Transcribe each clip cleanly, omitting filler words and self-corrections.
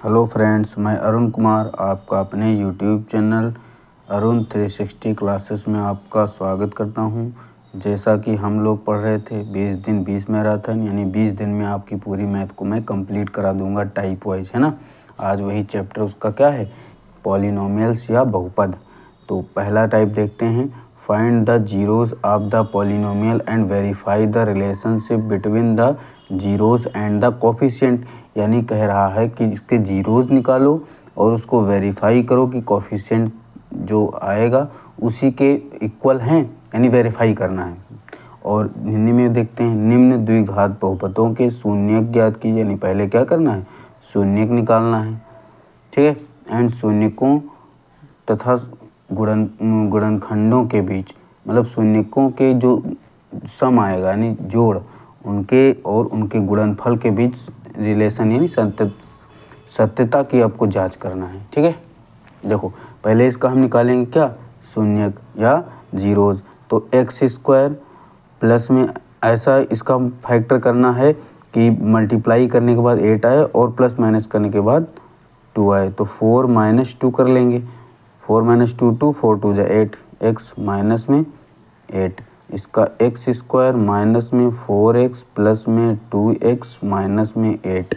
Hello friends, मैं अरुण कुमार आपका अपने यूट्यूब चैनल अरुण 360 क्लासेस में आपका स्वागत करता हूं। जैसा कि हम लोग पढ़ रहे थे 20 दिन 20 मैराथन, यानी 20 दिन में आपकी पूरी मैथ को मैं कंप्लीट करा दूंगा टाइप वाइज, है ना। आज वही चैप्टर उसका क्या है, पॉलिनोमियल्स या बहुपद। तो पहला टाइप देखते हैं, find the zeros of the polynomial and verify the relationship between the zeros and the coefficient. यानी कह रहा है कि इसके जीरोज निकालो और उसको वेरीफाई करो कि कोफिशिएंट जो आएगा उसी के इक्वल हैं, यानी वेरीफाई करना है। और हिंदी में देखते हैं, निम्न द्विघात बहुपदों के शून्यक ज्ञात कीजिए। यानी पहले क्या करना है, शून्यक निकालना है, ठीक है। एंड शून्यकों तथा गुणनखंडों के बीच, मतलब शून्यकों के जो सम आएगा यानी जोड़, उनके और उनके गुणनफल के बीच रिलेशन यानी सत्यता की आपको जांच करना है, ठीक है। देखो पहले इसका हम निकालेंगे क्या, शून्यक या जीरोज। तो एक्स स्क्वायर प्लस में ऐसा इसका फैक्टर करना है कि मल्टीप्लाई करने के बाद 8 आए और प्लस माइनस करने के बाद 2 आए, तो 4 - 2 कर लेंगे। 4 - 2 2, 4 2 8, एक्स माइनस में 8। इसका एक्स स्क्वायर माइनस में 4x प्लस में 2x माइनस में 8।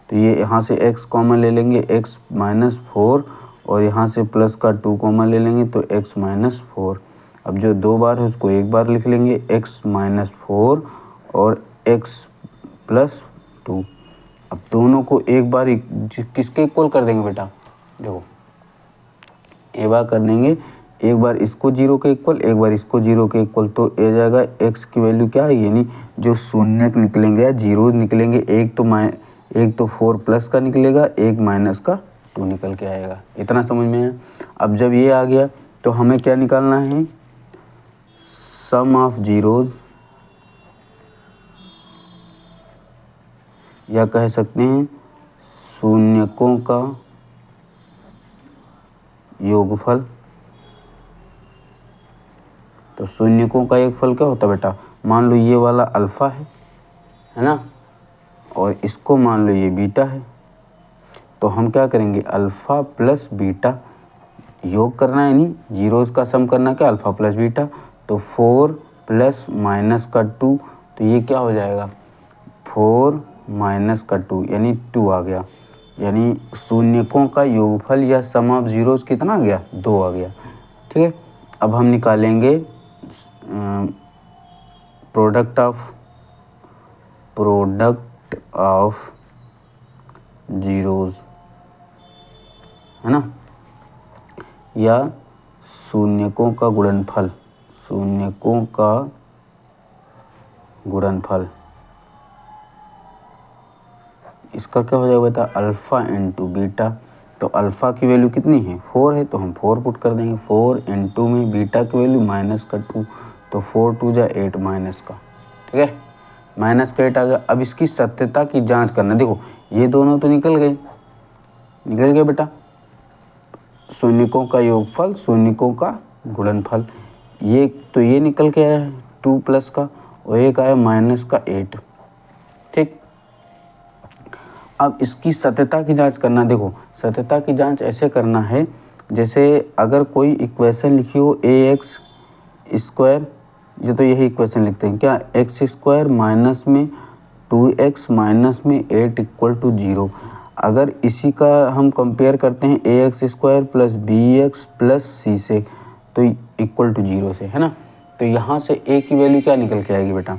तो ये यहाँ से x कॉमन ले लेंगे, x - 4, और यहाँ से प्लस का 2 कॉमन ले लेंगे तो x - 4। अब जो दो बार है उसको एक बार लिख लेंगे, x - 4 और x + 2। अब दोनों को एक बार किसके इक्वल कर देंगे बेटा, देखो एक बार कर देंगे, एक बार इसको 0 के इक्वल, एक बार इसको 0 के इक्वल। तो ये जाएगा x की वैल्यू क्या है, यानी जो शून्यक निकलेंगे या जीरो निकलेंगे, एक तो 4 प्लस का निकलेगा, एक माइनस का 2 निकल के आएगा। इतना समझ में है। अब जब ये आ गया तो हमें क्या निकालना है, सम ऑफ जीरोज, या कह सकते हैं शून्यकों का योगफल। तो शून्यकों का एक फल क्या होता है बेटा, मान लो ये वाला अल्फा है ना, और इसको मान लो ये बीटा है। तो हम क्या करेंगे, अल्फा प्लस बीटा योग करना है, यानी जीरोज का सम करना क्या, अल्फा प्लस बीटा। तो 4 प्लस माइनस का 2, तो ये क्या हो जाएगा, 4 माइनस का 2 यानी 2 आ गया। यानी शून्यकों का योगफल या सम ऑफ जीरोज कितना आ गया, 2 आ गया, ठीक है। अब हम निकालेंगे प्रोडक्ट ऑफ जीरोज, है ना, या शून्यकों का गुणनफल, शून्यकों का गुणनफल। इसका क्या हो जाएगा बेटा, अल्फा इंटू बीटा। तो अल्फा की वैल्यू कितनी है, 4 है, तो हम 4 पुट कर देंगे। 4 इंटू में बीटा की वैल्यू माइनस का 2, तो 4 2 8 माइनस का, ठीक है, माइनस का 8 आ गया। अब इसकी सत्यता की जांच करना, देखो ये दोनों तो निकल गए बेटा, शून्यकों का योगफल, शून्यकों का गुणनफल। ये तो ये निकल के आया है 2 प्लस का, और एक आया माइनस का 8, ठीक। अब इसकी सत्यता की जांच करना, देखो सत्यता की जांच ऐसे करना है, जैसे अगर कोई इक्वेशन लिखी हो ax स्क्वायर, ये तो यही इक्वेशन लिखते हैं क्या, एक्स स्क्वायर माइनस में 2x माइनस में 8 इक्वल टू 0। अगर इसी का हम कंपेयर करते हैं ax square plus bx plus c से, तो इक्वल टू 0 से, है ना। तो यहाँ से a की वैल्यू क्या निकल के आएगी बेटा,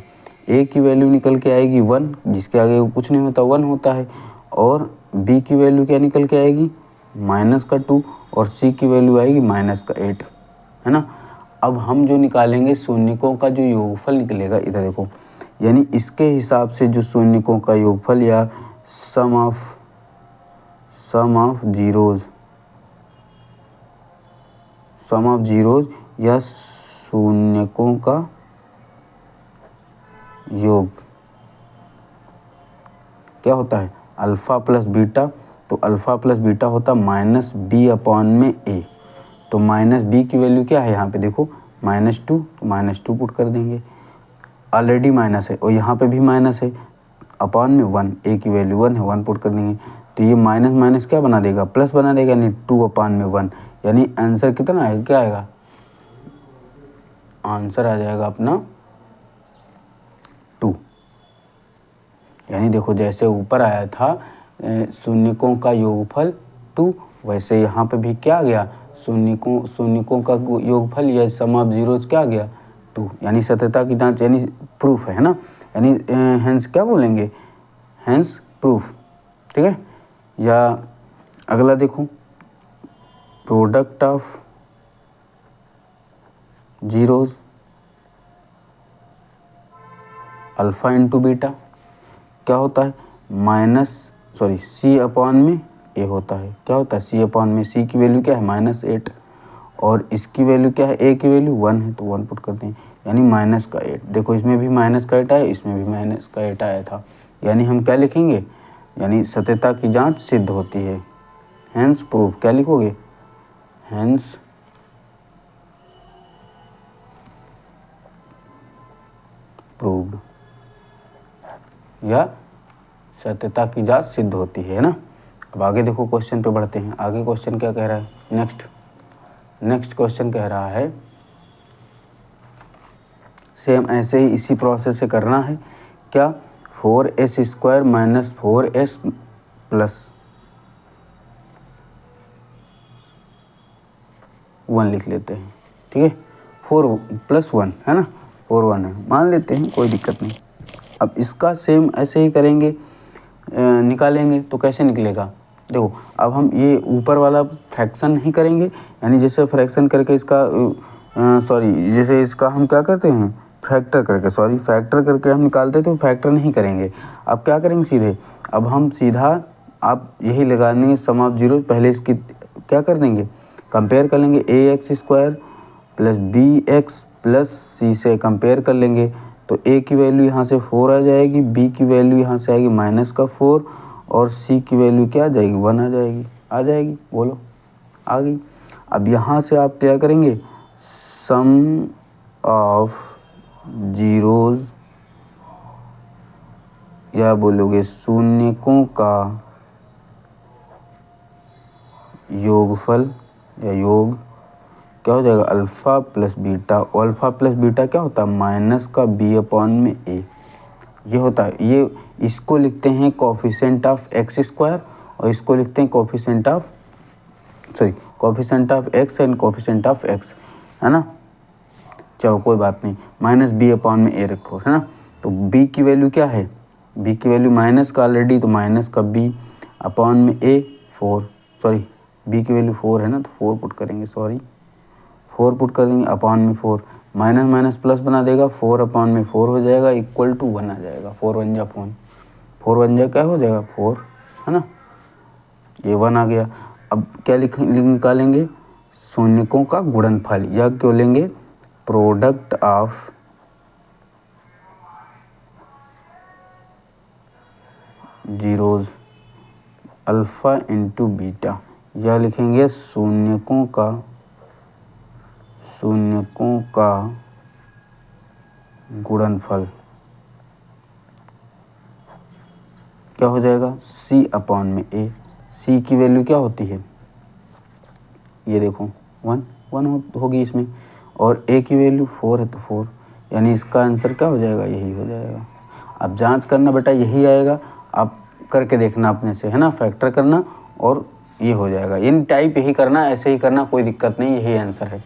a की वैल्यू निकल के आएगी 1, जिसके आगे कुछ नहीं होता 1 होता है। और b की वैल्यू क्या निकल के आएगी, माइनस का 2, और c की वैल्यू आएगी माइनस का 8, है ना। अब हम जो निकालेंगे शून्यकों का जो योगफल निकलेगा, इधर देखो, यानी इसके हिसाब से जो शून्यकों का योगफल या सम ऑफ जीरोज या शून्यकों का योग क्या होता है, अल्फा प्लस बीटा। तो अल्फा प्लस बीटा होता माइनस b अपॉन में a। तो माइनस b की वैल्यू क्या है, यहाँ पे देखो -2, तो -2 पुट कर देंगे, ऑलरेडी माइनस है, और यहाँ पे भी माइनस है, अपॉन में 1, a की वैल्यू 1 है, 1 पुट कर देंगे। तो ये माइनस माइनस क्या बना देगा, प्लस बना देगा, यानी 2/1, यानी आंसर कितना आएगा, क्या आएगा, आंसर आ जाएगा अपना 2। यानी देखो जैसे ऊपर आया था शून्यकों का योगफल 2, वैसे यहाँ पे भी क्या आ गया, शून्यकों का योगफल या सम ऑफ जीरोज क्या आ गया, 2। यानी सत्यता की जांच यानी प्रूफ है ना, यानी हेंस क्या बोलेंगे, हेंस प्रूफ। ठीक है, या अगला देखो, product of zeros alpha into beta क्या होता है, C/में A होता है। क्या होता है, C/में, C की वैल्यू क्या है -8 और इसकी वैल्यू क्या है, A की वैल्यू 1 है, तो 1 पुट करते हैं, यानी -8। देखो इसमें भी -8 आया, इसमें भी -8 आया था, यानी हम क्या लिखेंगे, यानी सत्यता की जांच सिद्ध होती है, हेंस प्रूफ। क्या लिखोगे, हेंस प्रूव्ड, या सत्यता की जांच सिद्ध होती है ना। अब आगे देखो क्वेश्चन पे बढ़ते हैं। आगे क्वेश्चन क्या कह रहा है, नेक्स्ट क्वेश्चन कह रहा है सेम ऐसे ही इसी प्रोसेस से करना है। क्या, 4s² - 4s + 1 लिख लेते हैं। ठीक है, 4 + 1 है ना, 4 1 है, मान लेते हैं, कोई दिक्कत नहीं। अब इसका सेम ऐसे ही करेंगे, निकालेंगे तो कैसे निकलेगा, देखो अब हम ये ऊपर वाला फ्रैक्शन नहीं करेंगे, यानी जैसे फ्रैक्शन करके इसका जैसे इसका हम क्या करते हैं, फैक्टर करके हम निकालते थे, फैक्टर नहीं करेंगे। अब क्या करेंगे सीधे, अब हम सीधा आप यही लगा देंगे सम ऑफ जीरो, पहले इसकी क्या कर देंगे, कंपेयर कर लेंगे, ax² + bx + c से कंपेयर कर लेंगे, तो a की वैल्यू यहाँ से 4 आ जाएगी, b की वैल्यू यहाँ से आएगी -4 और c की वैल्यू क्या आ जाएगी, 1 आ जाएगी, बोलो आ गई। अब यहाँ से आप क्या करेंगे, सम ऑफ जीरोज या बोलोगे शून्यकों का योगफल या योग क्या हो जाएगा, अल्फ़ा + बीटा। अल्फ़ा + बीटा क्या होता है, -b/a, ये होता है। ये इसको लिखते हैं कोफिशिएंट ऑफ x² और इसको लिखते हैं coefficient of x and coefficient of x, है ना। चलो कोई बात नहीं, -b/a रखो, है ना। तो b की वैल्यू क्या है, b की वैल्यू माइनस का ऑलरेडी, तो -b/a 4, b की वैल्यू 4 है ना, तो 4 पुट करेंगे, 4 पुट करेंगे, /4, माइनस प्लस बना देगा, 4/4 हो जाएगा, = 1 आ जाएगा, 4 1 जा 4 1 जा क्या हो जाएगा, 4, है ना, ये 1 आ गया। अब क्या निकालेंगे, शून्यकों का गुणनफल, या क्यों लेंगे, product of zeros alpha into beta, या लिखेंगे शून्यकों का गुणनफल, क्या हो जाएगा, C/a। C की वैल्यू क्या होती है, ये देखो 1 होगी इसमें, और a की वैल्यू 4 है, तो 4, यानी इसका आंसर क्या हो जाएगा, यही हो जाएगा। अब जांच करना बेटा, यही आएगा, आप करके देखना अपने से, है ना, फैक्टर करना और ये हो जाएगा। इन टाइप यही करना, ऐसे ही करना, कोई दिक्कत नहीं, यही आंसर है।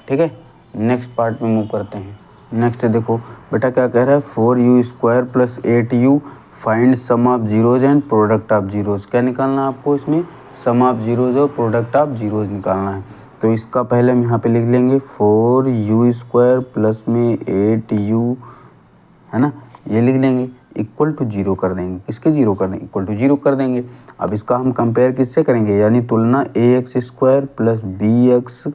ठीक है, नेक्स्ट पार्ट में मूव करते हैं। नेक्स्ट देखो बेटा क्या कह रहा है, 4u² + 8u find sum of zeros and product of zeros. क्या निकालना है आपको, इसमें सम ऑफ जीरोज और प्रोडक्ट ऑफ जीरोज निकालना है। तो इसका पहले हम यहाँ पे लिख लेंगे 4u² + में 8u, है ना, ये लिख लेंगे, = 0 कर देंगे, किसके 0 कर देंगे, = 0 कर देंगे। अब इसका हम कंपेयर किससे करेंगे, यानी तुलना ax² + bx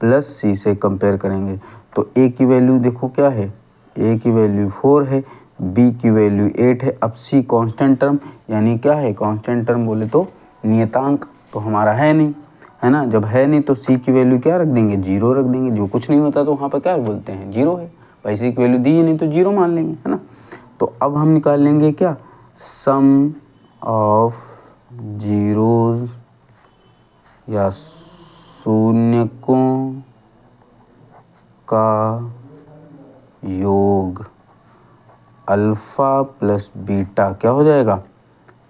+ c से कंपेयर करेंगे। तो a की वैल्यू देखो क्या है, a की वैल्यू 4 है, b की वैल्यू 8 है। अब c कांस्टेंट टर्म, यानी क्या है, कांस्टेंट टर्म बोले तो नियतांक, तो हमारा है नहीं, है ना, जब है नहीं तो c की वैल्यू क्या रख देंगे, 0 रख देंगे। जो कुछ नहीं होता तो वहाँ पर क्या बोलते हैं, 0 है, भाई c की वैल्यू दी है नहीं तो 0 मान लेंगे, है ना। तो अब हम निकाल लेंगे क्या, सम ऑफ जीरोज या शून्यकों का योग अल्फा प्लस बीटा क्या हो जाएगा,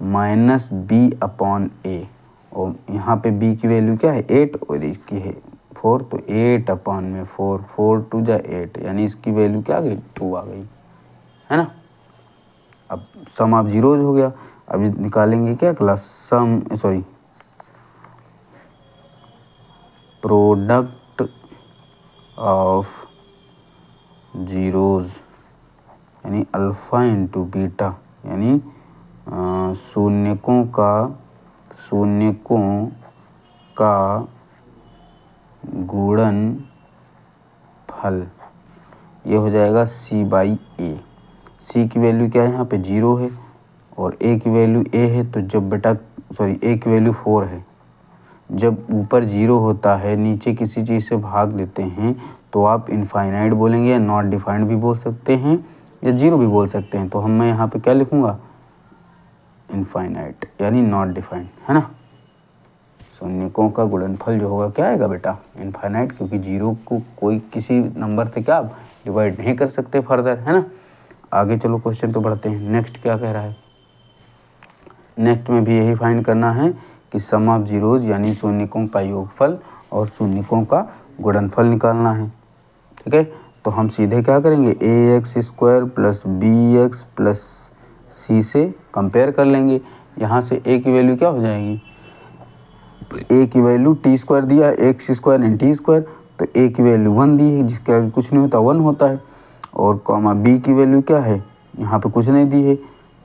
माइनस बी अपॉन ए। और यहाँ पे b की वैल्यू क्या है 8 और इसकी है 4, तो 8 अपॉन में 4, 4 टू जा 8, यानी इसकी वैल्यू क्या आ गई 2 आ गई, है ना। अब सम ऑफ जीरोज हो गया। अब निकालेंगे क्या class sum, sorry product of zeros यानी अल्फा इंटू बीटा, यानी शून्यकों का गुणन फल, ये हो जाएगा c बाई ए। सी की वैल्यू क्या है यहाँ पे 0 है और ए की वैल्यू ए है, तो जब बेटा ए की वैल्यू 4 है, जब ऊपर 0 होता है नीचे किसी चीज़ से भाग देते हैं तो आप इनफाइनाइट बोलेंगे या नॉट डिफाइंड भी बोल सकते हैं या 0 भी बोल सकते हैं। तो मैं यहाँ पे क्या लिखूँगा इनफाइनाइट यानी नॉट डिफाइंड, है ना। शून्यकों का गुणनफल जो होगा क्या आएगा बेटा इनफाइनाइट, क्योंकि 0 को कोई किसी नंबर से क्या आप डिवाइड नहीं कर सकते फर्दर, है ना। आगे चलो क्वेश्चन पे बढ़ते हैं। नेक्स्ट क्या कह रहा है, नेक्स्ट में भी यही फाइंड करना है कि सम ऑफ जीरोज यानी शून्यकों का योगफल और शून्यकों का गुणनफल निकालना है, ठीक है। तो हम सीधे क्या करेंगे A x square plus B X plus C से कंपेयर कर लेंगे। यहाँ से ए की वैल्यू क्या हो जाएगी, ए की वैल्यू टी स्क्वायर दिया, x square and T square, तो ए की वैल्यू 1 दी है जिसके आगे कुछ नहीं होता 1 होता है, और कॉमा बी की वैल्यू क्या है यहाँ पे कुछ नहीं दी है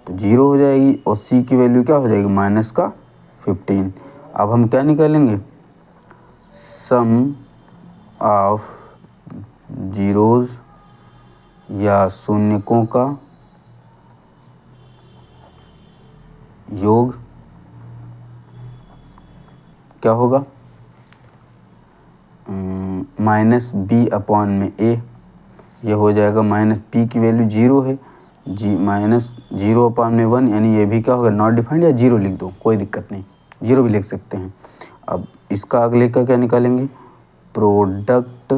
तो 0 हो जाएगी, और सी की वैल्यू क्या हो जाएगी माइनस का 15। अब हम क्या निकालेंगे सम ऑफ जीरोज या शून्यकों का योग क्या होगा माइनस बी अपॉन में ए, ये हो जाएगा माइनस पी की वैल्यू 0 है जी माइनस 0 अपॉन में 1, यानी ये भी क्या होगा नॉट डिफाइंड या 0 लिख दो कोई दिक्कत नहीं, 0 भी लिख सकते हैं। अब इसका अगले का क्या निकालेंगे प्रोडक्ट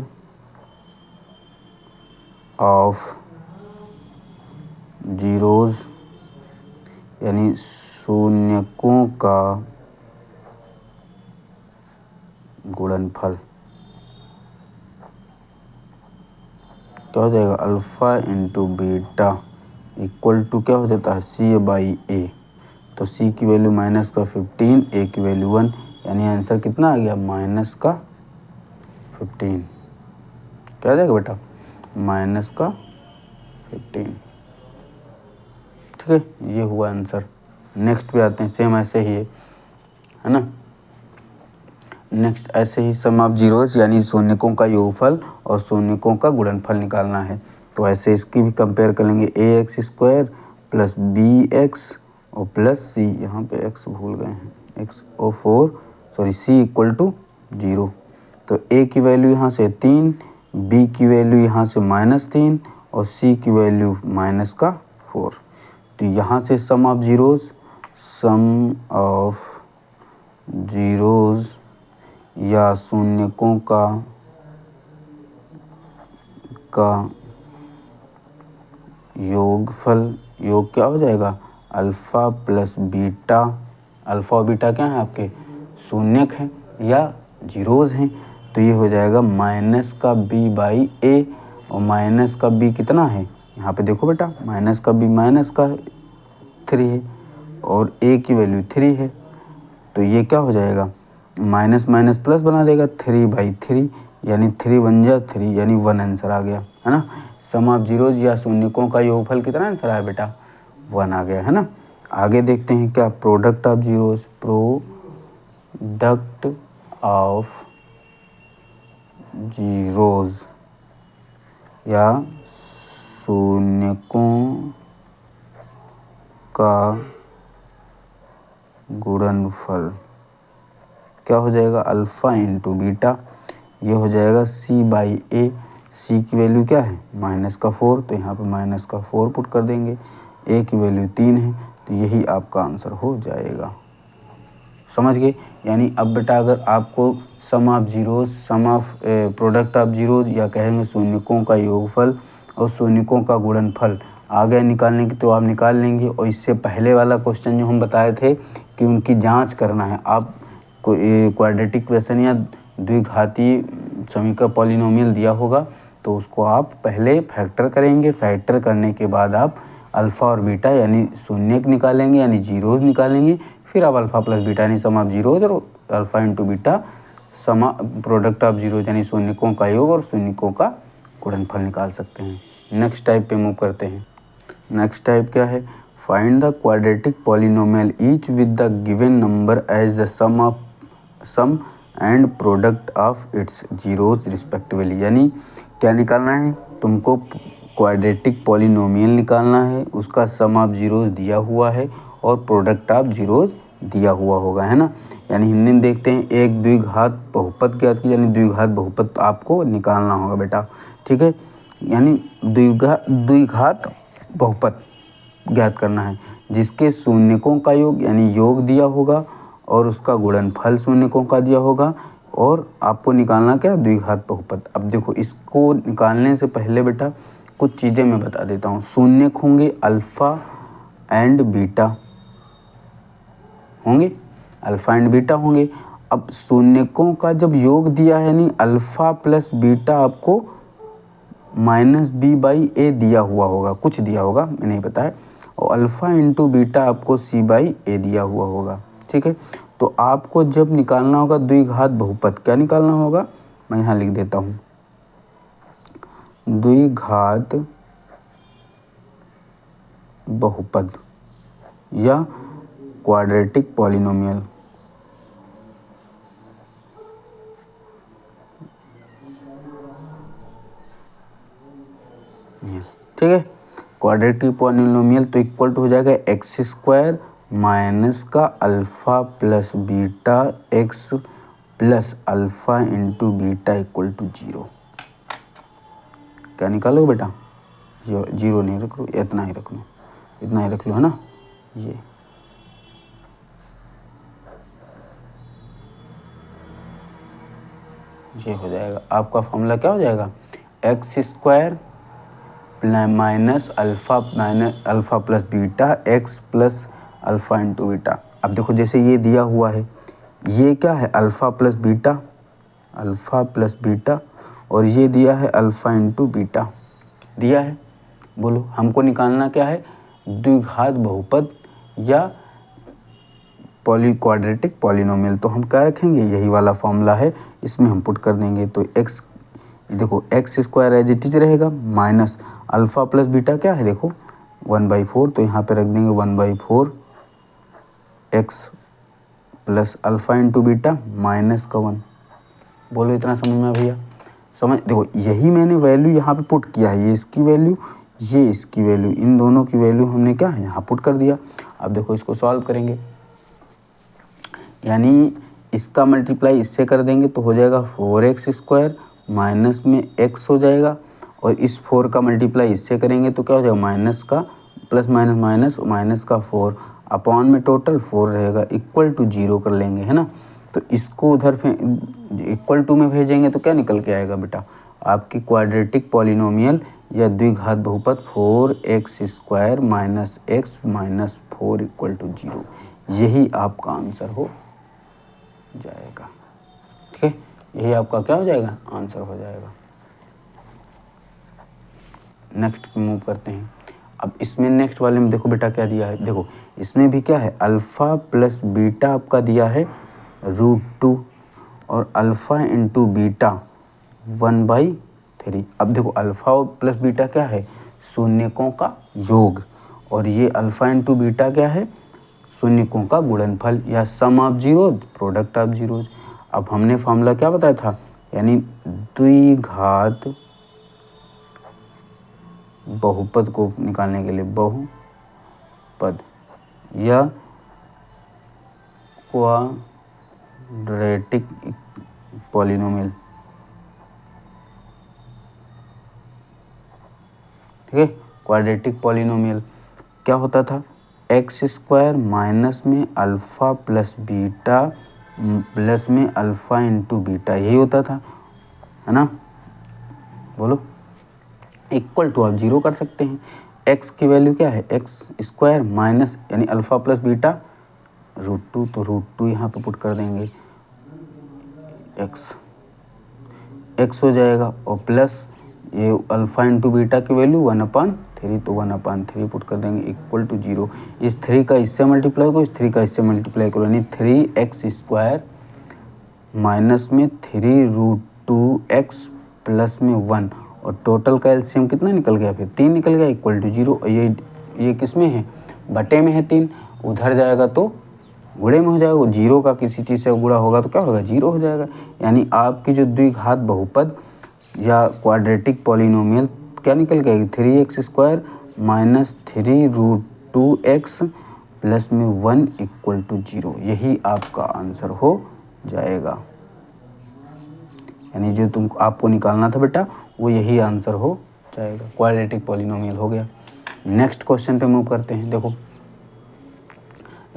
ऑफ जीरोज यानी शून्यकों का गुणनफल क्या हो जाएगा alpha into beta equal to क्या हो जाता है सी बाई ए। तो सी की वैल्यू माइनस का 15, ए की वैल्यू 1, यानी आंसर कितना आ गया माइनस का 15। क्या आ जाएगा बेटा माइनस का 15, ठीक है, ये हुआ आंसर। नेक्स्ट पे आते हैं, सेम ऐसे ही है ना। नेक्स्ट ऐसे ही सम ऑफ जीरोस यानी शून्यकों का योगफल और शून्यकों का गुणनफल निकालना है। तो ऐसे इसकी भी कंपेयर कर लेंगे a x square plus B x और प्लस सी, यहाँ पे एक्स भूल गए हैं एक्स और 4 सॉरी सी इक्वल टू 0। तो ए की वैल्यू यहाँ से 3, बी की वैल्यू यहाँ से -3 और सी की वैल्यू माइनस का 4। तो यहाँ से सम ऑफ जीरोज या शून्यकों का योगफल, योग क्या हो जाएगा अल्फ़ा प्लस बीटा, अल्फ़ा और बीटा क्या है आपके शून्यक हैं या जीरोज हैं, तो ये हो जाएगा माइनस का बी बाई ए, और माइनस का बी कितना है यहाँ पे देखो बेटा माइनस का बी माइनस का 3 है और ए की वैल्यू 3 है, तो ये क्या हो जाएगा माइनस माइनस प्लस बना देगा 3/3, यानी 3 1 जा 3 यानी 1 आंसर आ गया, है ना। सम ऑफ जीरोज या शून्यकों का योगफल कितना आंसर आया बेटा 1 आ गया, है ना। आगे देखते हैं क्या product of zeros, product of zeros या शून्यकों का गुणनफल क्या हो जाएगा अल्फ़ा इंटू बीटा, ये हो जाएगा सी बाई ए। सी की वैल्यू क्या है माइनस का 4, तो यहाँ पे माइनस का 4 पुट कर देंगे, ए की वैल्यू 3 है, तो यही आपका आंसर हो जाएगा। समझ गए। यानी अब बेटा अगर आपको sum of zeros, sum of product of zeros या कहेंगे शून्यकों का योगफल और शून्यकों का गुणनफल आ गया निकालने की तो आप निकाल लेंगे। और इससे पहले वाला क्वेश्चन जो हम बताए थे कि उनकी जांच करना है, आप क्वाड्रेटिक इक्वेशन या द्विघातीय समीकरण पॉलिनोमियल दिया होगा तो उसको आप पहले फैक्टर करेंगे। फैक्टर करने के बाद आप अल्फ़ा और बीटा यानी शून्यक निकालेंगे यानी जीरोज निकालेंगे। फिर आप अल्फ़ा प्लस बीटा यानी सम ऑफ जीरोज और alpha into beta some product of zeros यानी शून्यकों का योग और शून्यकों का गुणनफल निकाल सकते हैं। नेक्स्ट टाइप पे मूव करते हैं। नेक्स्ट टाइप क्या है? Find the quadratic polynomial each with the given number as the sum and product of its zeros respectively. यानी क्या निकालना है तुमको? क्वाड्रेटिक पॉलिनोमियल निकालना है, उसका सम ऑफ जीरोज दिया हुआ है और प्रोडक्ट ऑफ जीरोज दिया हुआ होगा, है ना। यानी हिंदी में देखते हैं एक द्विघात बहुपद ज्ञात की, यानी द्विघात बहुपद आपको निकालना होगा बेटा, ठीक है। यानी द्विघात बहुपद ज्ञात करना है जिसके शून्यकों का योग यानी योग दिया होगा और उसका गुणनफल शून्यकों का दिया होगा और आपको निकालना क्या? द्विघात बहुपद। अब देखो इसको निकालने से पहले बेटा कुछ चीज़ें मैं बता देता हूँ। शून्यक होंगे अल्फ़ा एंड बीटा होंगे, अल्फ़ा एंड बीटा होंगे। अब शून्यकों का जब योग दिया है यानी अल्फ़ा प्लस बीटा आपको माइनस बी बाई ए दिया हुआ होगा, कुछ दिया होगा मैं नहीं पता है, और अल्फ़ा इंटू बीटा आपको सी बाई ए दिया हुआ होगा, ठीक है। तो आपको जब निकालना होगा द्विघात बहुपद, क्या निकालना होगा? मैं यहाँ लिख देता हूँ, द्विघात बहुपद या क्वाड्रेटिक पॉलिनोमियल। ठीक है, क्वाड्रेटिक पॉलिनोमियल तो इक्वल टू हो जाएगा एक्स स्क्वायर माइनस का alpha plus beta x plus alpha into beta equal to zero. क्या निकालो बेटा? जीरो नहीं रख लो, इतना ही रख लो, इतना ही रख लो, है ना। ये हो जाएगा आपका फॉर्मूला। क्या हो जाएगा? X square minus alpha plus beta x plus alpha into beta. अब देखो जैसे ये दिया हुआ है, ये क्या है? अल्फ़ा प्लस बीटा और ये दिया है अल्फ़ा इंटू बीटा दिया है। बोलो हमको निकालना क्या है? द्विघात बहुपद या क्वाड्रेटिक पॉलिनोमियल। तो हम क्या रखेंगे? यही वाला फॉर्मूला है, इसमें हम पुट कर देंगे। तो एक्स देखो x square as it is रहेगा माइनस अल्फ़ा प्लस बीटा क्या है? देखो 1/4, तो यहाँ पे रख देंगे 1/4 x plus alpha into beta minus का 1। बोलो इतना समझ में भैया? समझ देखो यही मैंने वैल्यू यहाँ पे पुट किया है, ये इसकी वैल्यू, ये इसकी वैल्यू, इन दोनों की वैल्यू हमने क्या है यहाँ पुट कर दिया। अब देखो इसको सॉल्व करेंगे, यानी इसका मल्टीप्लाई इससे कर देंगे तो हो जाएगा 4x स्क्वायर माइनस में x हो जाएगा, और इस 4 का मल्टीप्लाई इससे करेंगे तो क्या हो जाएगा? माइनस का प्लस माइनस माइनस माइनस का 4 अपॉन में टोटल 4 रहेगा, इक्वल टू 0 कर लेंगे, है ना। तो इसको उधर इक्वल टू में भेजेंगे तो क्या निकल के आएगा बेटा? आपकी क्वाड्रेटिक पॉलिनोमियल या द्विघात बहुपद 4x square minus x minus 4 equal to 0। यही आपका आंसर हो जाएगा, ठीक है। यही आपका क्या हो जाएगा? आंसर हो जाएगा। नेक्स्ट पे मूव करते हैं। अब इसमें नेक्स्ट वाले में देखो बेटा क्या दिया है, देखो इसमें भी क्या है? अल्फ़ा प्लस बीटा आपका दिया है √2 और अल्फ़ा इंटू बीटा 1/3। अब देखो अल्फ़ा प्लस बीटा क्या है? शून्यकों का योग, और ये अल्फ़ा इंटू बीटा क्या है? शून्यकों का गुणनफल या sum of zeros, product of zeros. अब हमने फॉर्मूला क्या बताया था? यानी द्विघात बहुपद को निकालने के लिए बहुपद या क्वाड्रेटिक पॉलिनोमियल, ठीक है। क्वाड्रेटिक पॉलिनोमियल क्या होता था? एक्स स्क्वायर माइनस में अल्फ़ा प्लस बीटा प्लस में अल्फ़ा इंटू बीटा, यही होता था, है ना। बोलो, इक्वल टू आप जीरो कर सकते हैं। एक्स की वैल्यू क्या है, एक्स स्क्वायर माइनस यानी अल्फ़ा प्लस बीटा √2, तो √2 यहाँ पे पुट कर देंगे, एक्स हो जाएगा, और प्लस ये अल्फ़ा इंटू बीटा की वैल्यू 1/3, तो 1/3 पुट कर देंगे इक्वल टू 0। इस 3 का इससे मल्टीप्लाई करो, इस 3 का इससे मल्टीप्लाई करो, यानी 3x स्क्वायर माइनस में 3√2x प्लस में 1, और टोटल का एलसीएम कितना निकल गया, फिर 3 निकल गया, इक्वल टू 0। और ये किस में है, बटे में है 3, उधर जाएगा तो गुणे में हो जाएगा, वो 0 का किसी चीज़ से गुणा होगा तो क्या होगा, 0 हो जाएगा। यानी आपकी जो द्विघात बहुपद या क्वाड्रेटिक पॉलिनोमियल क्या निकल गया, 3x square minus 3√2x plus में 1 इक्वल टू 0, यही आपका आंसर हो जाएगा। यानी जो आपको निकालना था बेटा वो यही आंसर हो जाएगा, क्वाड्रेटिक पॉलिनोमियल हो गया। नेक्स्ट क्वेश्चन पे मूव करते हैं। देखो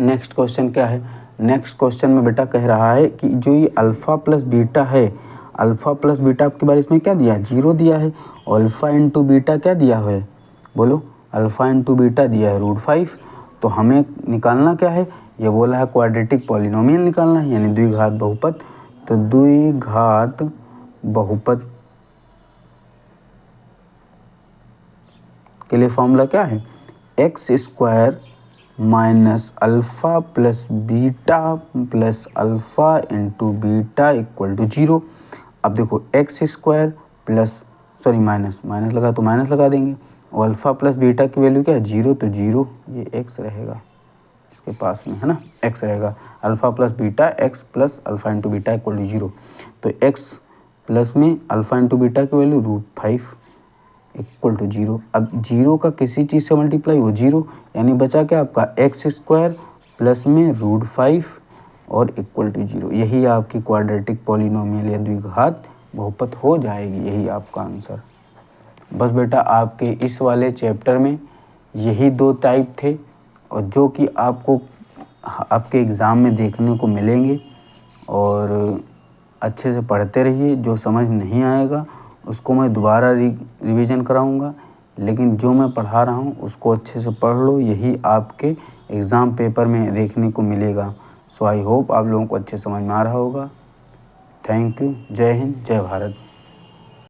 नेक्स्ट क्वेश्चन क्या है, नेक्स्ट क्वेश्चन में बेटा कह रहा है कि जो ये अल्फ़ा प्लस बीटा है, अल्फ़ा प्लस बीटा आपके बार इसमें क्या दिया है, 0 दिया है, और अल्फ़ा इंटू बीटा क्या दिया है, बोलो, अल्फ़ा इंटू बीटा दिया है √5। तो हमें निकालना क्या है, ये बोला है क्वाड्रेटिक पॉलिनोमियल निकालना है, यानी द्विघात बहुपद। तो द्विघात बहुपद के लिए फॉर्मूला क्या है, x square minus alpha plus beta plus alpha into beta equal to 0। अब देखो एक्स स्क्वायर प्लस माइनस लगा तो माइनस लगा देंगे, और अल्फ़ा प्लस बीटा की वैल्यू क्या है, 0, तो 0 ये एक्स रहेगा इसके पास में, है ना, एक्स रहेगा, alpha plus beta x plus alpha into beta equal to 0। तो एक्स प्लस में अल्फ़ा इंटू बीटा की वैल्यू √5 इक्वल टू 0। अब 0 का किसी चीज़ से मल्टीप्लाई हो 0, यानी बचा क्या आपका एक्स स्क्वायर प्लस में √5 और इक्वल टू 0, यही आपकी क्वाड्रेटिक पॉलिनोमियल या द्विघात बहुपद हो जाएगी, यही आपका आंसर। बस बेटा आपके इस वाले चैप्टर में यही 2 टाइप थे, और जो कि आपको आपके एग्ज़ाम में देखने को मिलेंगे, और अच्छे से पढ़ते रहिए। जो समझ नहीं आएगा उसको मैं दोबारा रिवीजन कराऊंगा, लेकिन जो मैं पढ़ा रहा हूँ उसको अच्छे से पढ़ लो, यही आपके एग्ज़ाम पेपर में देखने को मिलेगा। सो आई होप आप लोगों को अच्छे समझ में आ रहा होगा। थैंक यू, जय हिंद, जय भारत।